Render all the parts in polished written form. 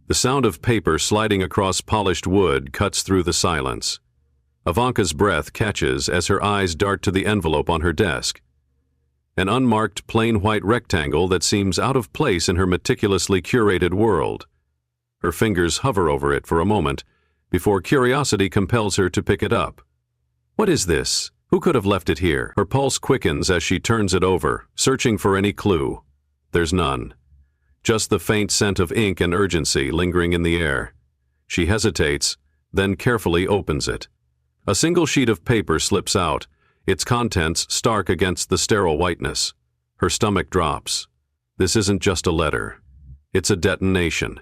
The sound of paper sliding across polished wood cuts through the silence. Ivanka's breath catches as her eyes dart to the envelope on her desk. An unmarked plain white rectangle that seems out of place in her meticulously curated world. Her fingers hover over it for a moment before curiosity compels her to pick it up. What is this? Who could have left it here? Her pulse quickens as she turns it over, searching for any clue. There's none. Just the faint scent of ink and urgency lingering in the air. She hesitates, then carefully opens it. A single sheet of paper slips out, its contents stark against the sterile whiteness. Her stomach drops. This isn't just a letter. It's a detonation.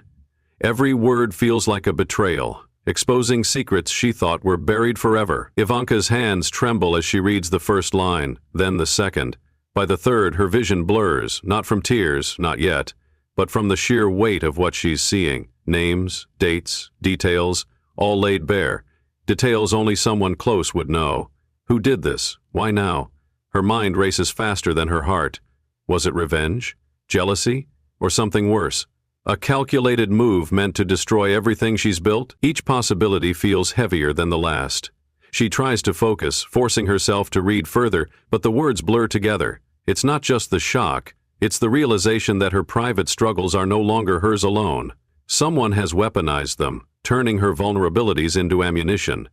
Every word feels like a betrayal, exposing secrets she thought were buried forever. Ivanka's hands tremble as she reads the first line, then the second. By the third, her vision blurs, not from tears, not yet, but from the sheer weight of what she's seeing. Names, dates, details, all laid bare. Details only someone close would know. Who did this? Why now? Her mind races faster than her heart. Was it revenge? Jealousy? Or something worse? A calculated move meant to destroy everything she's built? Each possibility feels heavier than the last. She tries to focus, forcing herself to read further, but the words blur together. It's not just the shock, it's the realization that her private struggles are no longer hers alone. Someone has weaponized them, turning her vulnerabilities into ammunition.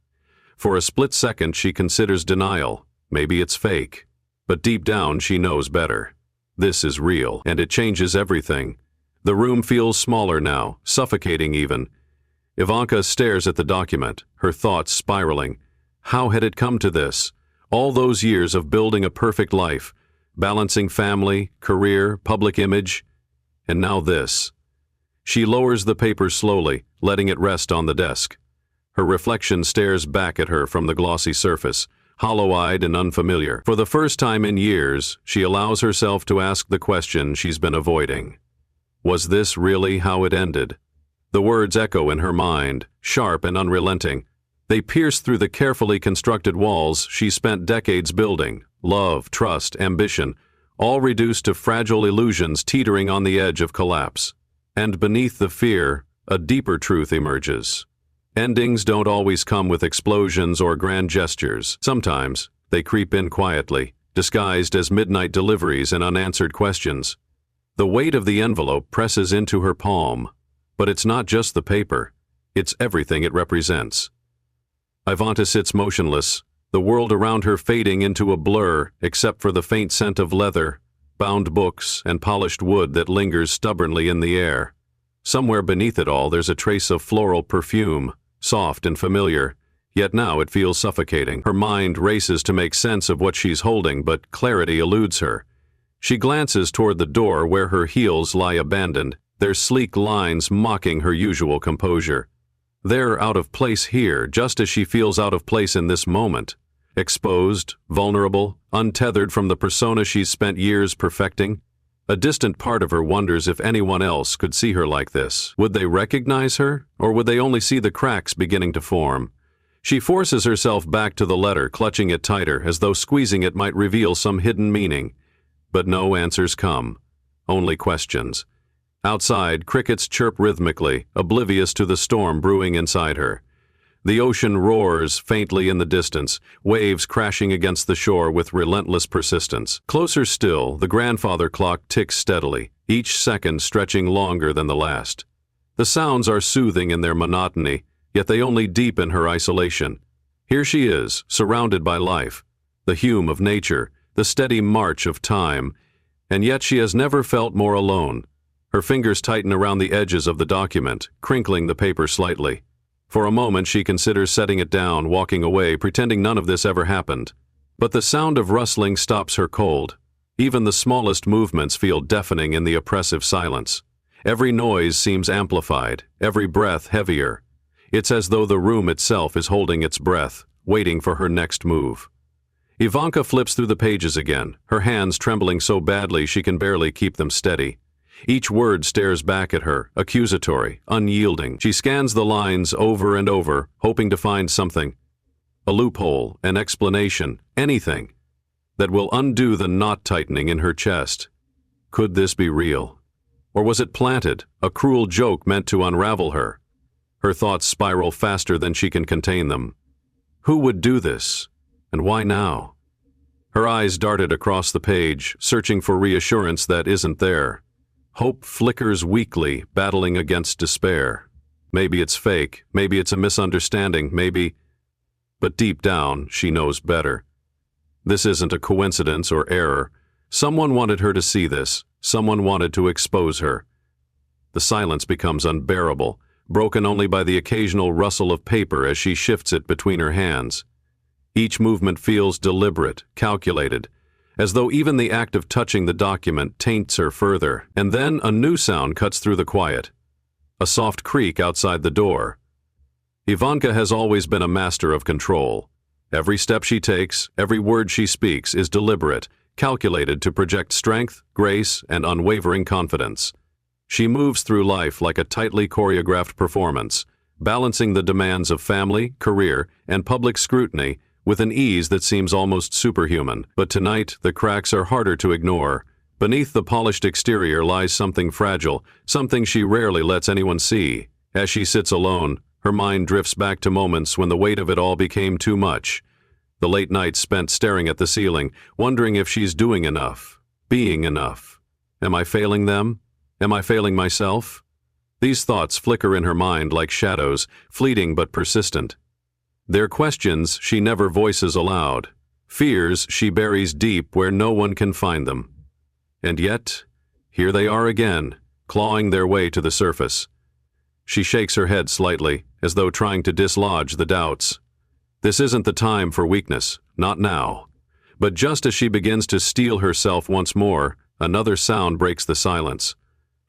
For a split second she considers denial. Maybe it's fake. But deep down she knows better. This is real, and it changes everything. The room feels smaller now, suffocating even. Ivanka stares at the document, her thoughts spiraling. How had it come to this? All those years of building a perfect life, balancing family, career, public image, and now this. She lowers the paper slowly, letting it rest on the desk. Her reflection stares back at her from the glossy surface, hollow-eyed and unfamiliar. For the first time in years, she allows herself to ask the question she's been avoiding. Was this really how it ended? The words echo in her mind, sharp and unrelenting. They pierce through the carefully constructed walls she spent decades building. Love, trust, ambition, all reduced to fragile illusions teetering on the edge of collapse. And beneath the fear, a deeper truth emerges. Endings don't always come with explosions or grand gestures. Sometimes, they creep in quietly, disguised as midnight deliveries and unanswered questions. The weight of the envelope presses into her palm, but it's not just the paper. It's everything it represents. Ivanka sits motionless, the world around her fading into a blur except for the faint scent of leather, bound books, and polished wood that lingers stubbornly in the air. Somewhere beneath it all there's a trace of floral perfume, soft and familiar, yet now it feels suffocating. Her mind races to make sense of what she's holding, but clarity eludes her. She glances toward the door where her heels lie abandoned, their sleek lines mocking her usual composure. They're out of place here, just as she feels out of place in this moment. Exposed, vulnerable, untethered from the persona she's spent years perfecting. A distant part of her wonders if anyone else could see her like this. Would they recognize her, or would they only see the cracks beginning to form? She forces herself back to the letter, clutching it tighter, as though squeezing it might reveal some hidden meaning. But no answers come. Only questions. Outside, crickets chirp rhythmically, oblivious to the storm brewing inside her. The ocean roars faintly in the distance, waves crashing against the shore with relentless persistence. Closer still, the grandfather clock ticks steadily, each second stretching longer than the last. The sounds are soothing in their monotony, yet they only deepen her isolation. Here she is, surrounded by life, the hum of nature, the steady march of time, and yet she has never felt more alone. Her fingers tighten around the edges of the document, crinkling the paper slightly. For a moment she considers setting it down, walking away, pretending none of this ever happened. But the sound of rustling stops her cold. Even the smallest movements feel deafening in the oppressive silence. Every noise seems amplified, every breath heavier. It's as though the room itself is holding its breath, waiting for her next move. Ivanka flips through the pages again, her hands trembling so badly she can barely keep them steady. Each word stares back at her, accusatory, unyielding. She scans the lines over and over, hoping to find something. A loophole, an explanation, anything that will undo the knot tightening in her chest. Could this be real? Or was it planted, a cruel joke meant to unravel her? Her thoughts spiral faster than she can contain them. Who would do this? And why now? Her eyes darted across the page, searching for reassurance that isn't there. Hope flickers weakly, battling against despair. Maybe it's fake, maybe it's a misunderstanding, maybe... But deep down, she knows better. This isn't a coincidence or error. Someone wanted her to see this. Someone wanted to expose her. The silence becomes unbearable, broken only by the occasional rustle of paper as she shifts it between her hands. Each movement feels deliberate, calculated, as though even the act of touching the document taints her further. And then a new sound cuts through the quiet. A soft creak outside the door. Ivanka has always been a master of control. Every step she takes, every word she speaks is deliberate, calculated to project strength, grace, and unwavering confidence. She moves through life like a tightly choreographed performance, balancing the demands of family, career, and public scrutiny with an ease that seems almost superhuman. But tonight, the cracks are harder to ignore. Beneath the polished exterior lies something fragile, something she rarely lets anyone see. As she sits alone, her mind drifts back to moments when the weight of it all became too much. The late nights spent staring at the ceiling, wondering if she's doing enough, being enough. Am I failing them? Am I failing myself? These thoughts flicker in her mind like shadows, fleeting but persistent. They're questions she never voices aloud, fears she buries deep where no one can find them. And yet, here they are again, clawing their way to the surface. She shakes her head slightly, as though trying to dislodge the doubts. This isn't the time for weakness, not now. But just as she begins to steel herself once more, another sound breaks the silence.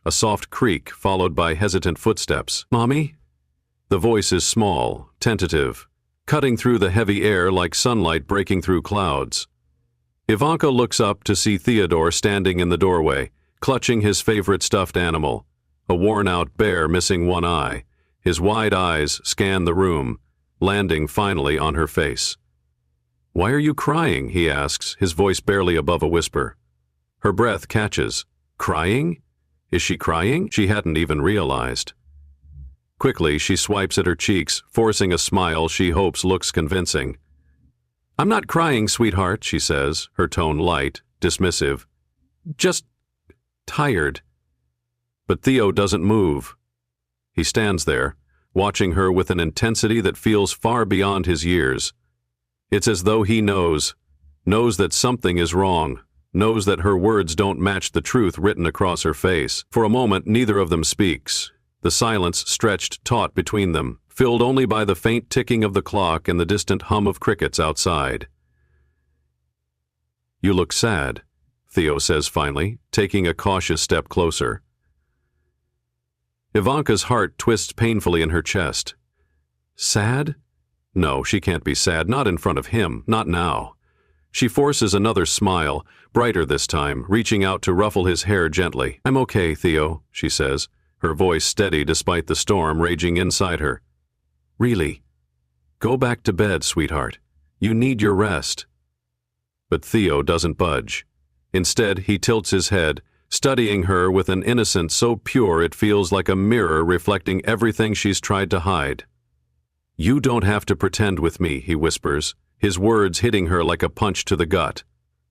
A soft creak followed by hesitant footsteps. "Mommy?" The voice is small, tentative, cutting through the heavy air like sunlight breaking through clouds. Ivanka looks up to see Theodore standing in the doorway, clutching his favorite stuffed animal, a worn-out bear missing one eye. His wide eyes scan the room, landing finally on her face. "Why are you crying?" he asks, his voice barely above a whisper. Her breath catches. Crying? Is she crying? She hadn't even realized. Quickly, she swipes at her cheeks, forcing a smile she hopes looks convincing. "I'm not crying, sweetheart," she says, her tone light, dismissive. "Just tired." But Theo doesn't move. He stands there, watching her with an intensity that feels far beyond his years. It's as though he knows that something is wrong, knows that her words don't match the truth written across her face. For a moment, neither of them speaks. The silence stretched taut between them, filled only by the faint ticking of the clock and the distant hum of crickets outside. "You look sad," Theo says finally, taking a cautious step closer. Ivanka's heart twists painfully in her chest. Sad? No, she can't be sad, not in front of him, not now. She forces another smile, brighter this time, reaching out to ruffle his hair gently. "I'm okay, Theo," she says, her voice steady despite the storm raging inside her. "Really? Go back to bed, sweetheart. You need your rest." But Theo doesn't budge. Instead, he tilts his head, studying her with an innocence so pure it feels like a mirror reflecting everything she's tried to hide. "You don't have to pretend with me," he whispers, his words hitting her like a punch to the gut.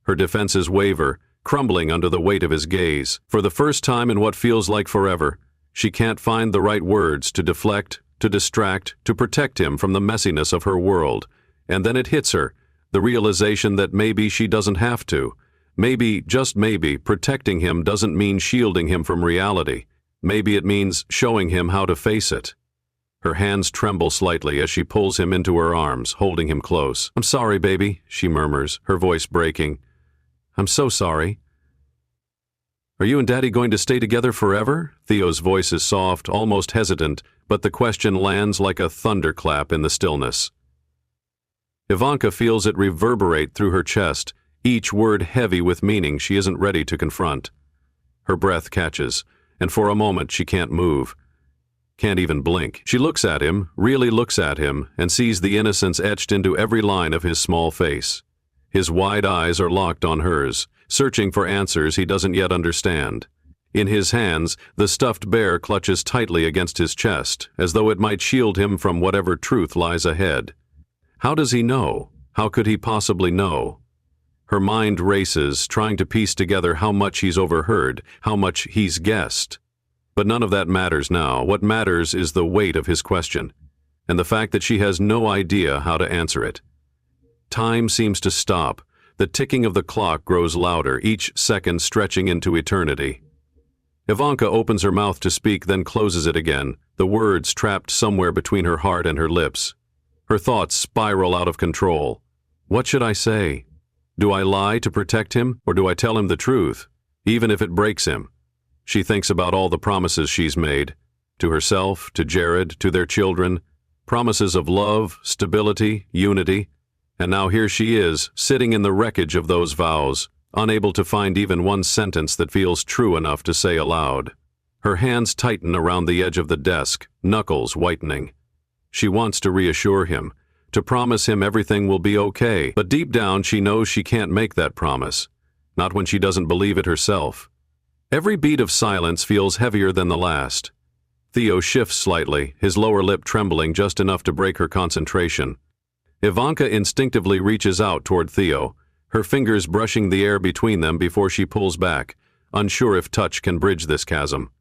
Her defenses waver, crumbling under the weight of his gaze. For the first time in what feels like forever, she can't find the right words to deflect, to distract, to protect him from the messiness of her world. And then it hits her, the realization that maybe she doesn't have to. Maybe, just maybe, protecting him doesn't mean shielding him from reality. Maybe it means showing him how to face it. Her hands tremble slightly as she pulls him into her arms, holding him close. "I'm sorry, baby," she murmurs, her voice breaking. "I'm so sorry." "Are you and Daddy going to stay together forever?" Theo's voice is soft, almost hesitant, but the question lands like a thunderclap in the stillness. Ivanka feels it reverberate through her chest, each word heavy with meaning she isn't ready to confront. Her breath catches, and for a moment she can't move. Can't even blink. She looks at him, really looks at him, and sees the innocence etched into every line of his small face. His wide eyes are locked on hers, searching for answers he doesn't yet understand. In his hands, the stuffed bear clutches tightly against his chest, as though it might shield him from whatever truth lies ahead. How does he know? How could he possibly know? Her mind races, trying to piece together how much he's overheard, how much he's guessed. But none of that matters now. What matters is the weight of his question, and the fact that she has no idea how to answer it. Time seems to stop. The ticking of the clock grows louder, each second stretching into eternity. Ivanka opens her mouth to speak, then closes it again, the words trapped somewhere between her heart and her lips. Her thoughts spiral out of control. What should I say? Do I lie to protect him, or do I tell him the truth, even if it breaks him? She thinks about all the promises she's made, to herself, to Jared, to their children, promises of love, stability, unity, and now here she is, sitting in the wreckage of those vows, unable to find even one sentence that feels true enough to say aloud. Her hands tighten around the edge of the desk, knuckles whitening. She wants to reassure him, to promise him everything will be okay, but deep down she knows she can't make that promise, not when she doesn't believe it herself. Every beat of silence feels heavier than the last. Theo shifts slightly, his lower lip trembling just enough to break her concentration. Ivanka instinctively reaches out toward Theo, her fingers brushing the air between them before she pulls back, unsure if touch can bridge this chasm.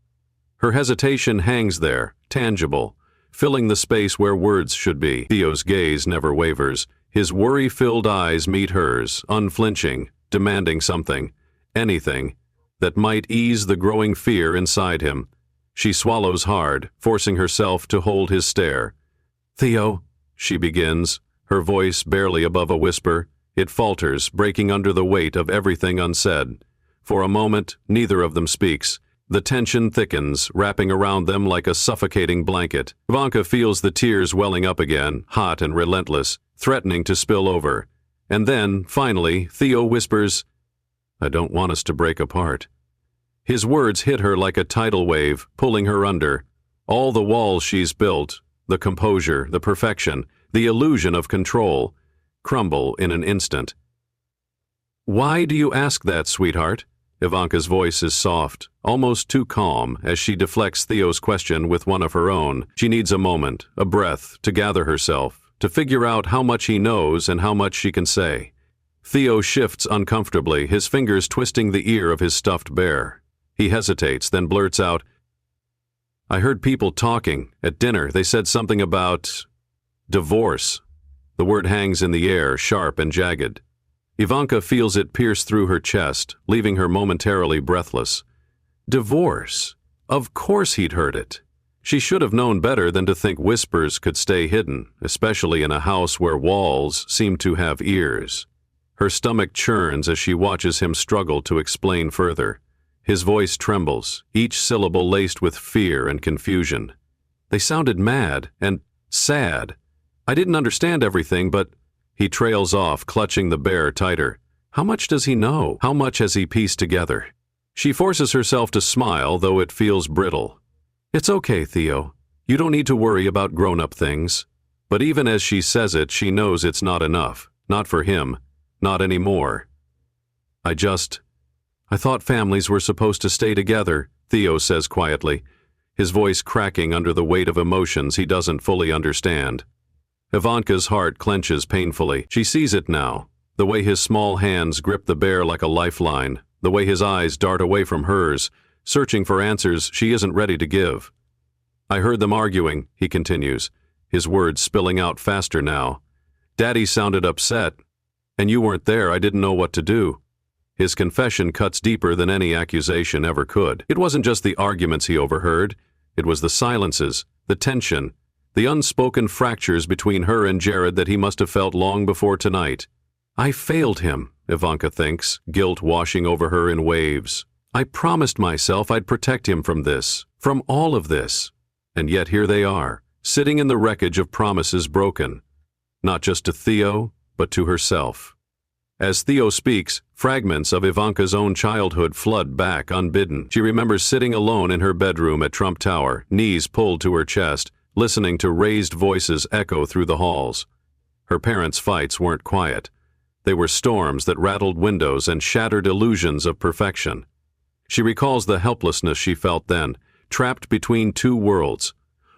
Her hesitation hangs there, tangible, filling the space where words should be. Theo's gaze never wavers. His worry-filled eyes meet hers, unflinching, demanding something, anything, that might ease the growing fear inside him. She swallows hard, forcing herself to hold his stare. "Theo," she begins, her voice barely above a whisper. It falters, breaking under the weight of everything unsaid. For a moment, neither of them speaks. The tension thickens, wrapping around them like a suffocating blanket. Ivanka feels the tears welling up again, hot and relentless, threatening to spill over. And then, finally, Theo whispers, "I don't want us to break apart." His words hit her like a tidal wave, pulling her under. All the walls she's built, the composure, the perfection, the illusion of control, crumble in an instant. "Why do you ask that, sweetheart?" Ivanka's voice is soft, almost too calm, as she deflects Theo's question with one of her own. She needs a moment, a breath, to gather herself, to figure out how much he knows and how much she can say. Theo shifts uncomfortably, his fingers twisting the ear of his stuffed bear. He hesitates, then blurts out, "I heard people talking. At dinner, they said something about divorce." The word hangs in the air, sharp and jagged. Ivanka feels it pierce through her chest, leaving her momentarily breathless. Divorce? Of course he'd heard it. She should have known better than to think whispers could stay hidden, especially in a house where walls seem to have ears. Her stomach churns as she watches him struggle to explain further. His voice trembles, each syllable laced with fear and confusion. They sounded mad and sad. I didn't understand everything, but... He trails off, clutching the bear tighter. How much does he know? How much has he pieced together? She forces herself to smile, though it feels brittle. "It's okay, Theo. You don't need to worry about grown-up things." But even as she says it, she knows it's not enough. Not for him. Not anymore. I thought families were supposed to stay together," Theo says quietly, his voice cracking under the weight of emotions he doesn't fully understand. Ivanka's heart clenches painfully. She sees it now, the way his small hands grip the bear like a lifeline, the way his eyes dart away from hers, searching for answers she isn't ready to give. "I heard them arguing," he continues, his words spilling out faster now. "Daddy sounded upset. And you weren't there. I didn't know what to do." His confession cuts deeper than any accusation ever could. It wasn't just the arguments he overheard. It was the silences, the tension, the unspoken fractures between her and Jared that he must have felt long before tonight. I failed him, Ivanka thinks, guilt washing over her in waves. I promised myself I'd protect him from this, from all of this. And yet here they are, sitting in the wreckage of promises broken. Not just to Theo, but to herself. As Theo speaks, fragments of Ivanka's own childhood flood back unbidden. She remembers sitting alone in her bedroom at Trump Tower, knees pulled to her chest, listening to raised voices echo through the halls. Her parents' fights weren't quiet. They were storms that rattled windows and shattered illusions of perfection. She recalls the helplessness she felt then, trapped between two worlds,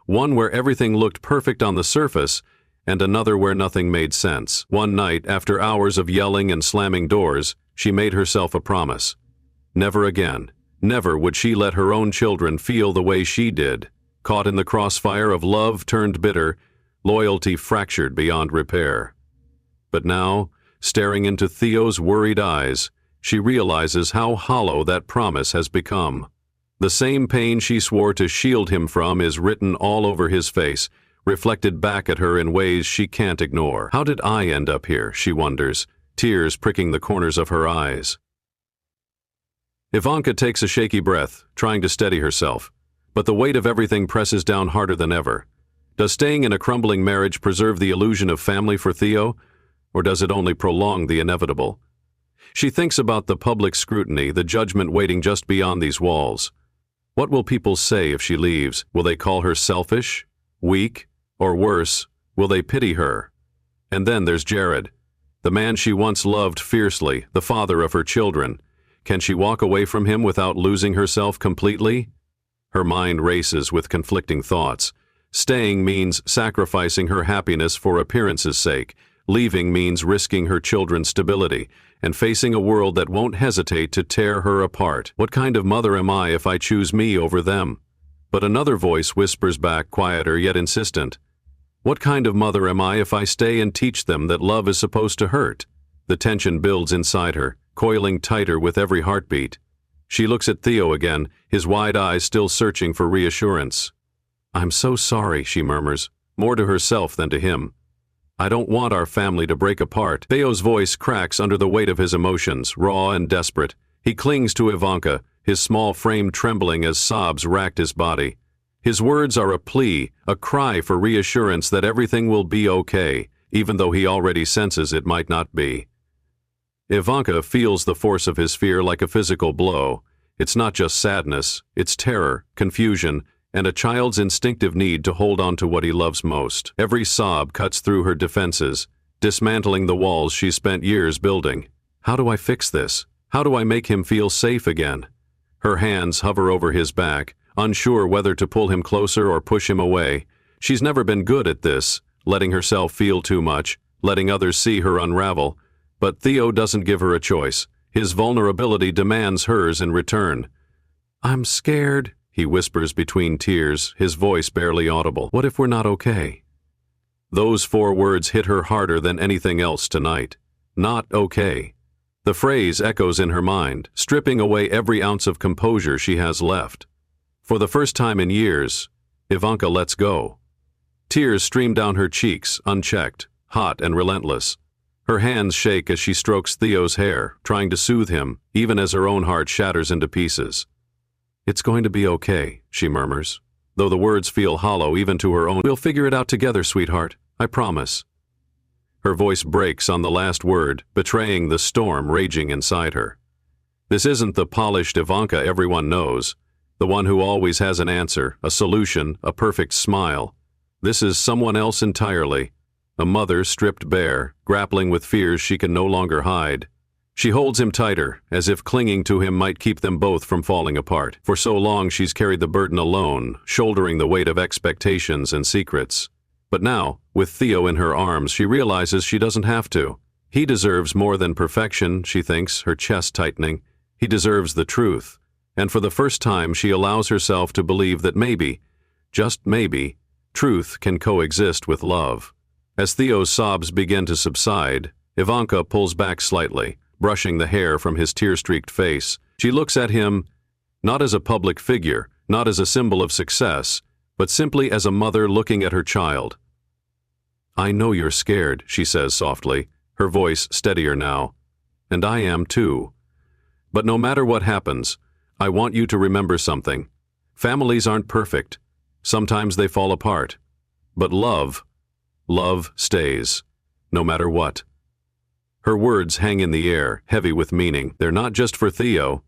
one where everything looked perfect on the surface and another where nothing made sense. One night, after hours of yelling and slamming doors, she made herself a promise. Never again. Never would she let her own children feel the way she did, caught in the crossfire of love turned bitter, loyalty fractured beyond repair. But now, staring into Theo's worried eyes, she realizes how hollow that promise has become. The same pain she swore to shield him from is written all over his face, reflected back at her in ways she can't ignore. How did I end up here, she wonders, tears pricking the corners of her eyes. Ivanka takes a shaky breath, trying to steady herself, but the weight of everything presses down harder than ever. Does staying in a crumbling marriage preserve the illusion of family for Theo, or does it only prolong the inevitable? She thinks about the public scrutiny, the judgment waiting just beyond these walls. What will people say if she leaves? Will they call her selfish, weak, or worse, will they pity her? And then there's Jared, the man she once loved fiercely, the father of her children. Can she walk away from him without losing herself completely? Her mind races with conflicting thoughts. Staying means sacrificing her happiness for appearance's sake. Leaving means risking her children's stability and facing a world that won't hesitate to tear her apart. What kind of mother am I if I choose me over them? But another voice whispers back, quieter yet insistent. What kind of mother am I if I stay and teach them that love is supposed to hurt? The tension builds inside her, coiling tighter with every heartbeat. She looks at Theo again, his wide eyes still searching for reassurance. I'm so sorry, she murmurs, more to herself than to him. I don't want our family to break apart. Theo's voice cracks under the weight of his emotions, raw and desperate. He clings to Ivanka, his small frame trembling as sobs racked his body. His words are a plea, a cry for reassurance that everything will be okay, even though he already senses it might not be. Ivanka feels the force of his fear like a physical blow. It's not just sadness, it's terror, confusion, and a child's instinctive need to hold on to what he loves most. Every sob cuts through her defenses, dismantling the walls she spent years building. How do I fix this? How do I make him feel safe again? Her hands hover over his back, unsure whether to pull him closer or push him away. She's never been good at this, letting herself feel too much, letting others see her unravel. But Theo doesn't give her a choice. His vulnerability demands hers in return. I'm scared, he whispers between tears, his voice barely audible. What if we're not okay? Those 4 words hit her harder than anything else tonight. Not okay. The phrase echoes in her mind, stripping away every ounce of composure she has left. For the first time in years, Ivanka lets go. Tears stream down her cheeks, unchecked, hot and relentless. Her hands shake as she strokes Theo's hair, trying to soothe him, even as her own heart shatters into pieces. It's going to be okay, she murmurs, though the words feel hollow even to her own. We'll figure it out together, sweetheart, I promise. Her voice breaks on the last word, betraying the storm raging inside her. This isn't the polished Ivanka everyone knows, the one who always has an answer, a solution, a perfect smile. This is someone else entirely, a mother stripped bare, grappling with fears she can no longer hide. She holds him tighter, as if clinging to him might keep them both from falling apart. For so long she's carried the burden alone, shouldering the weight of expectations and secrets. But now, with Theo in her arms, she realizes she doesn't have to. He deserves more than perfection, she thinks, her chest tightening. He deserves the truth. And for the first time she allows herself to believe that maybe, just maybe, truth can coexist with love. As Theo's sobs begin to subside, Ivanka pulls back slightly, brushing the hair from his tear-streaked face. She looks at him, not as a public figure, not as a symbol of success, but simply as a mother looking at her child. I know you're scared, she says softly, her voice steadier now. And I am too. But no matter what happens, I want you to remember something. Families aren't perfect. Sometimes they fall apart. But love stays, no matter what. Her words hang in the air, heavy with meaning. They're not just for Theo.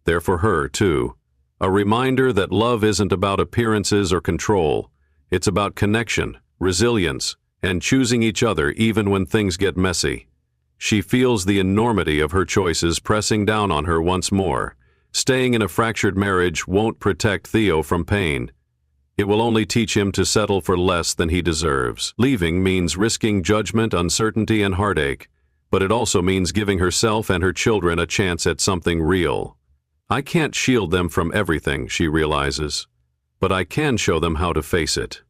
They're for her, too. A reminder that love isn't about appearances or control. It's about connection, resilience, and choosing each other even when things get messy. She feels the enormity of her choices pressing down on her once more, Staying in a fractured marriage won't protect Theo from pain. It will only teach him to settle for less than he deserves. Leaving means risking judgment, uncertainty, and heartache, but it also means giving herself and her children a chance at something real. I can't shield them from everything, she realizes, but I can show them how to face it.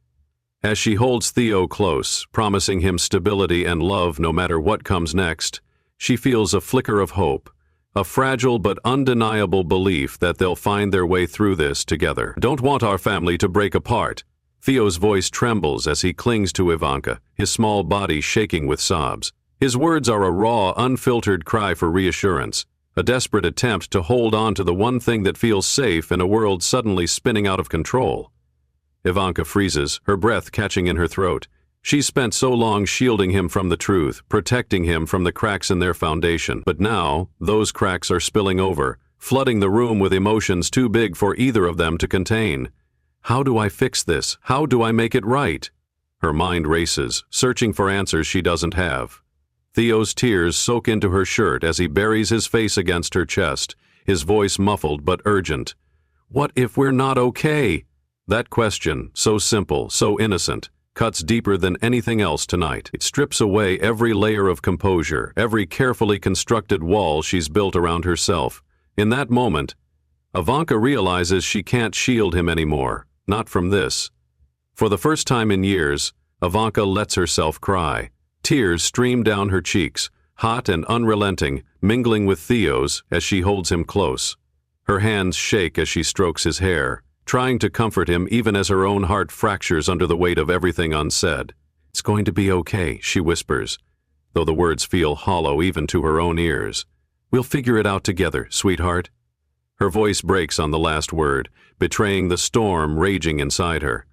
As she holds Theo close, promising him stability and love no matter what comes next, she feels a flicker of hope, a fragile but undeniable belief that they'll find their way through this together. Don't want our family to break apart. Theo's voice trembles as he clings to Ivanka, his small body shaking with sobs. His words are a raw, unfiltered cry for reassurance, a desperate attempt to hold on to the one thing that feels safe in a world suddenly spinning out of control. Ivanka freezes, her breath catching in her throat. She's spent so long shielding him from the truth, protecting him from the cracks in their foundation. But now, those cracks are spilling over, flooding the room with emotions too big for either of them to contain. How do I fix this? How do I make it right? Her mind races, searching for answers she doesn't have. Theo's tears soak into her shirt as he buries his face against her chest, his voice muffled but urgent. What if we're not okay? That question, so simple, so innocent, cuts deeper than anything else tonight. It strips away every layer of composure, every carefully constructed wall she's built around herself. In that moment, Ivanka realizes she can't shield him anymore, not from this. For the first time in years, Ivanka lets herself cry. Tears stream down her cheeks, hot and unrelenting, mingling with Theo's as she holds him close. Her hands shake as she strokes his hair, trying to comfort him even as her own heart fractures under the weight of everything unsaid. It's going to be okay, she whispers, though the words feel hollow even to her own ears. We'll figure it out together, sweetheart. Her voice breaks on the last word, betraying the storm raging inside her.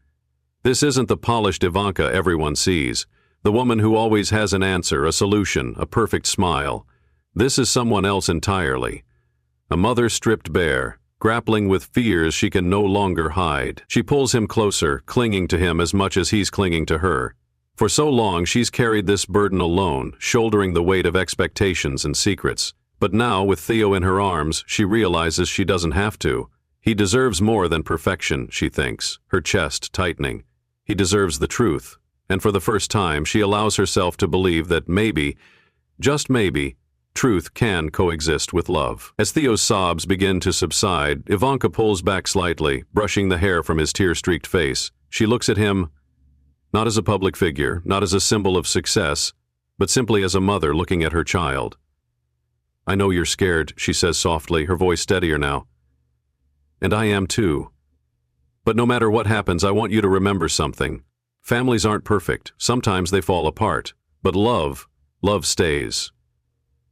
This isn't the polished Ivanka everyone sees, the woman who always has an answer, a solution, a perfect smile. This is someone else entirely. A mother stripped bare, grappling with fears she can no longer hide. She pulls him closer, clinging to him as much as he's clinging to her. For so long she's carried this burden alone, shouldering the weight of expectations and secrets. But now, with Theo in her arms, she realizes she doesn't have to. He deserves more than perfection, she thinks, her chest tightening. He deserves the truth. And for the first time, she allows herself to believe that maybe, just maybe, truth can coexist with love. As Theo's sobs begin to subside, Ivanka pulls back slightly, brushing the hair from his tear-streaked face. She looks at him, not as a public figure, not as a symbol of success, but simply as a mother looking at her child. I know you're scared, she says softly, her voice steadier now. And I am too. But no matter what happens, I want you to remember something. Families aren't perfect. Sometimes they fall apart. But love stays.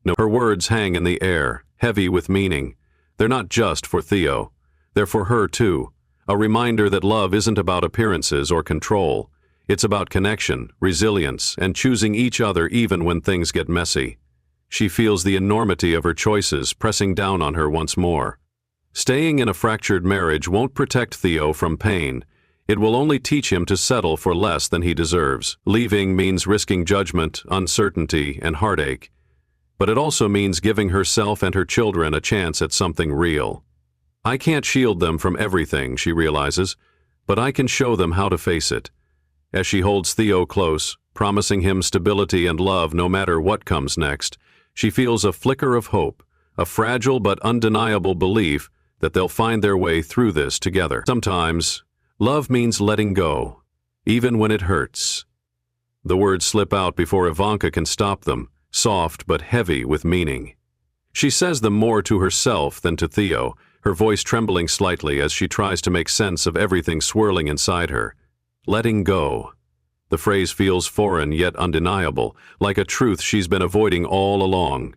No, her words hang in the air, heavy with meaning. They're not just for Theo. They're for her too. A reminder that love isn't about appearances or control. It's about connection, resilience, and choosing each other even when things get messy. She feels the enormity of her choices pressing down on her once more. Staying in a fractured marriage won't protect Theo from pain. It will only teach him to settle for less than he deserves. Leaving means risking judgment, uncertainty, and heartache. But it also means giving herself and her children a chance at something real. I can't shield them from everything, she realizes, but I can show them how to face it. As she holds Theo close, promising him stability and love no matter what comes next, she feels a flicker of hope, a fragile but undeniable belief that they'll find their way through this together. Sometimes, love means letting go, even when it hurts. The words slip out before Ivanka can stop them, soft but heavy with meaning. She says them more to herself than to Theo, her voice trembling slightly as she tries to make sense of everything swirling inside her. Letting go. The phrase feels foreign yet undeniable, like a truth she's been avoiding all along.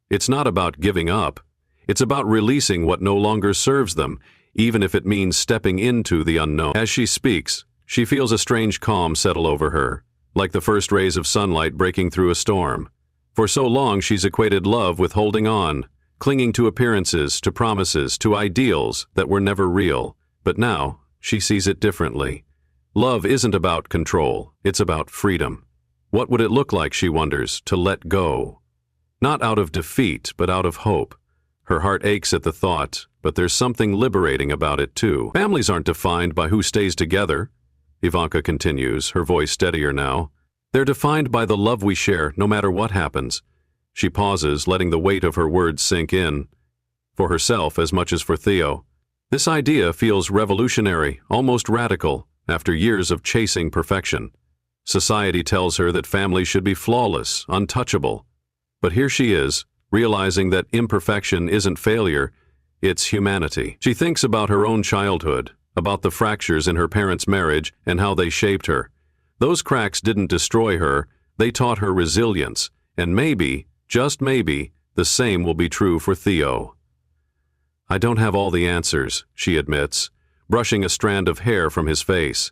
It's not about giving up. It's about releasing what no longer serves them, even if it means stepping into the unknown. As she speaks, she feels a strange calm settle over her, like the first rays of sunlight breaking through a storm. For so long she's equated love with holding on, clinging to appearances, to promises, to ideals that were never real. But now, she sees it differently. Love isn't about control, it's about freedom. What would it look like, she wonders, to let go? Not out of defeat, but out of hope. Her heart aches at the thought, but there's something liberating about it too. Families aren't defined by who stays together, Ivanka continues, her voice steadier now. They're defined by the love we share, no matter what happens. She pauses, letting the weight of her words sink in. For herself as much as for Theo. This idea feels revolutionary, almost radical, after years of chasing perfection. Society tells her that family should be flawless, untouchable. But here she is, realizing that imperfection isn't failure, it's humanity. She thinks about her own childhood, about the fractures in her parents' marriage and how they shaped her. Those cracks didn't destroy her, they taught her resilience, and maybe, just maybe, the same will be true for Theo. I don't have all the answers, she admits, brushing a strand of hair from his face.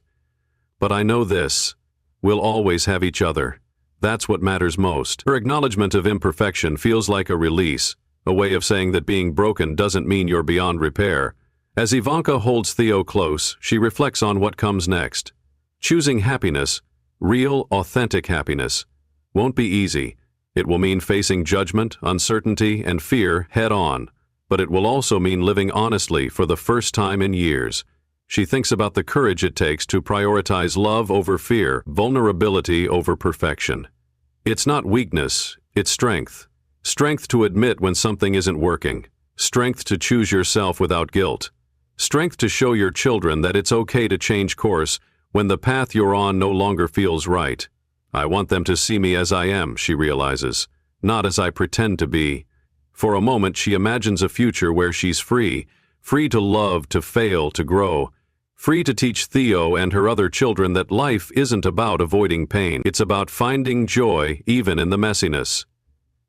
But I know this, we'll always have each other. That's what matters most. Her acknowledgement of imperfection feels like a release, a way of saying that being broken doesn't mean you're beyond repair. As Ivanka holds Theo close, she reflects on what comes next. Choosing happiness, real, authentic happiness, won't be easy. It will mean facing judgment, uncertainty, and fear head-on. But it will also mean living honestly for the first time in years. She thinks about the courage it takes to prioritize love over fear, vulnerability over perfection. It's not weakness, it's strength. Strength to admit when something isn't working. Strength to choose yourself without guilt. Strength to show your children that it's okay to change course when the path you're on no longer feels right. I want them to see me as I am, she realizes, not as I pretend to be. For a moment, she imagines a future where she's free to love, to fail, to grow, free to teach Theo and her other children that life isn't about avoiding pain. It's about finding joy even in the messiness.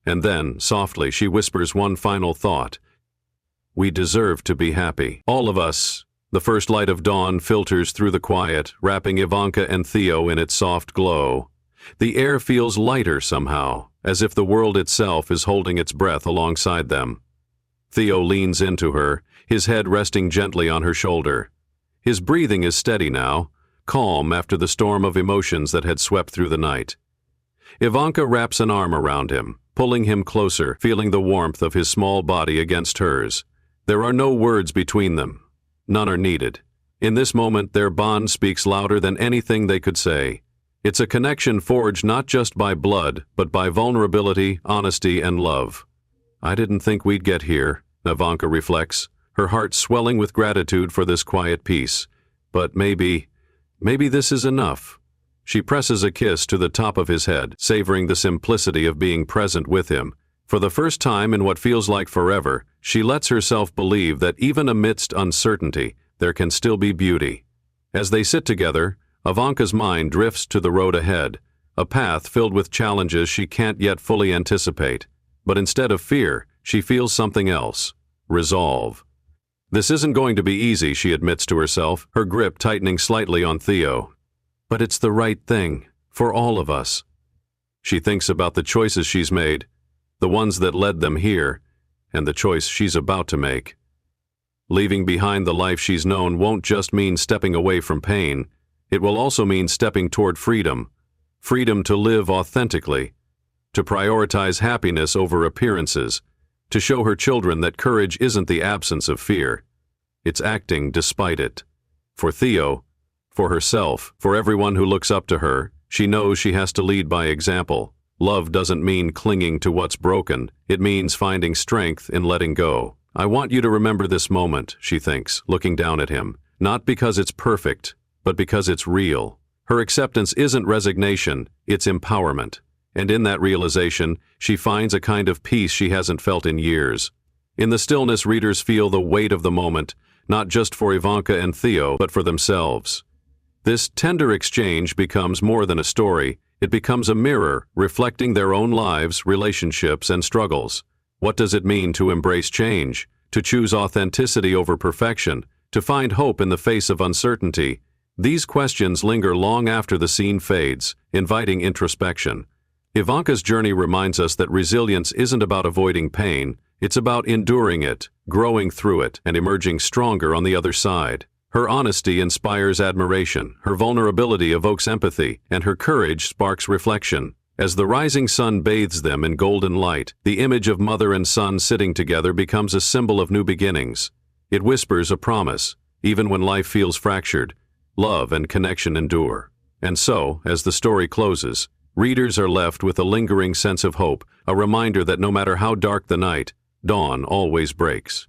And then, softly, she whispers one final thought. We deserve to be happy. All of us. The first light of dawn filters through the quiet, wrapping Ivanka and Theo in its soft glow. The air feels lighter somehow, as if the world itself is holding its breath alongside them. Theo leans into her, his head resting gently on her shoulder. His breathing is steady now, calm after the storm of emotions that had swept through the night. Ivanka wraps an arm around him, pulling him closer, feeling the warmth of his small body against hers. There are no words between them. None are needed. In this moment, their bond speaks louder than anything they could say. It's a connection forged not just by blood, but by vulnerability, honesty, and love. I didn't think we'd get here, Ivanka reflects, her heart swelling with gratitude for this quiet peace. But maybe this is enough. She presses a kiss to the top of his head, savoring the simplicity of being present with him. For the first time in what feels like forever, she lets herself believe that even amidst uncertainty, there can still be beauty. As they sit together, Ivanka's mind drifts to the road ahead, a path filled with challenges she can't yet fully anticipate. But instead of fear, she feels something else: resolve. This isn't going to be easy, she admits to herself, her grip tightening slightly on Theo. But it's the right thing, for all of us. She thinks about the choices she's made, the ones that led them here, and the choice she's about to make. Leaving behind the life she's known won't just mean stepping away from pain. It will also mean stepping toward freedom. Freedom to live authentically, to prioritize happiness over appearances, to show her children that courage isn't the absence of fear. It's acting despite it. For Theo, for herself, for everyone who looks up to her, she knows she has to lead by example. Love doesn't mean clinging to what's broken. It means finding strength in letting go. I want you to remember this moment, she thinks, looking down at him. Not because it's perfect, but because it's real. Her acceptance isn't resignation, it's empowerment. And in that realization, she finds a kind of peace she hasn't felt in years. In the stillness, readers feel the weight of the moment, not just for Ivanka and Theo, but for themselves. This tender exchange becomes more than a story. It becomes a mirror, reflecting their own lives, relationships, and struggles. What does it mean to embrace change, to choose authenticity over perfection, to find hope in the face of uncertainty? These questions linger long after the scene fades, inviting introspection. Ivanka's journey reminds us that resilience isn't about avoiding pain, it's about enduring it, growing through it, and emerging stronger on the other side. Her honesty inspires admiration, her vulnerability evokes empathy, and her courage sparks reflection. As the rising sun bathes them in golden light, the image of mother and son sitting together becomes a symbol of new beginnings. It whispers a promise, even when life feels fractured, love and connection endure. And so, as the story closes, readers are left with a lingering sense of hope, a reminder that no matter how dark the night, dawn always breaks.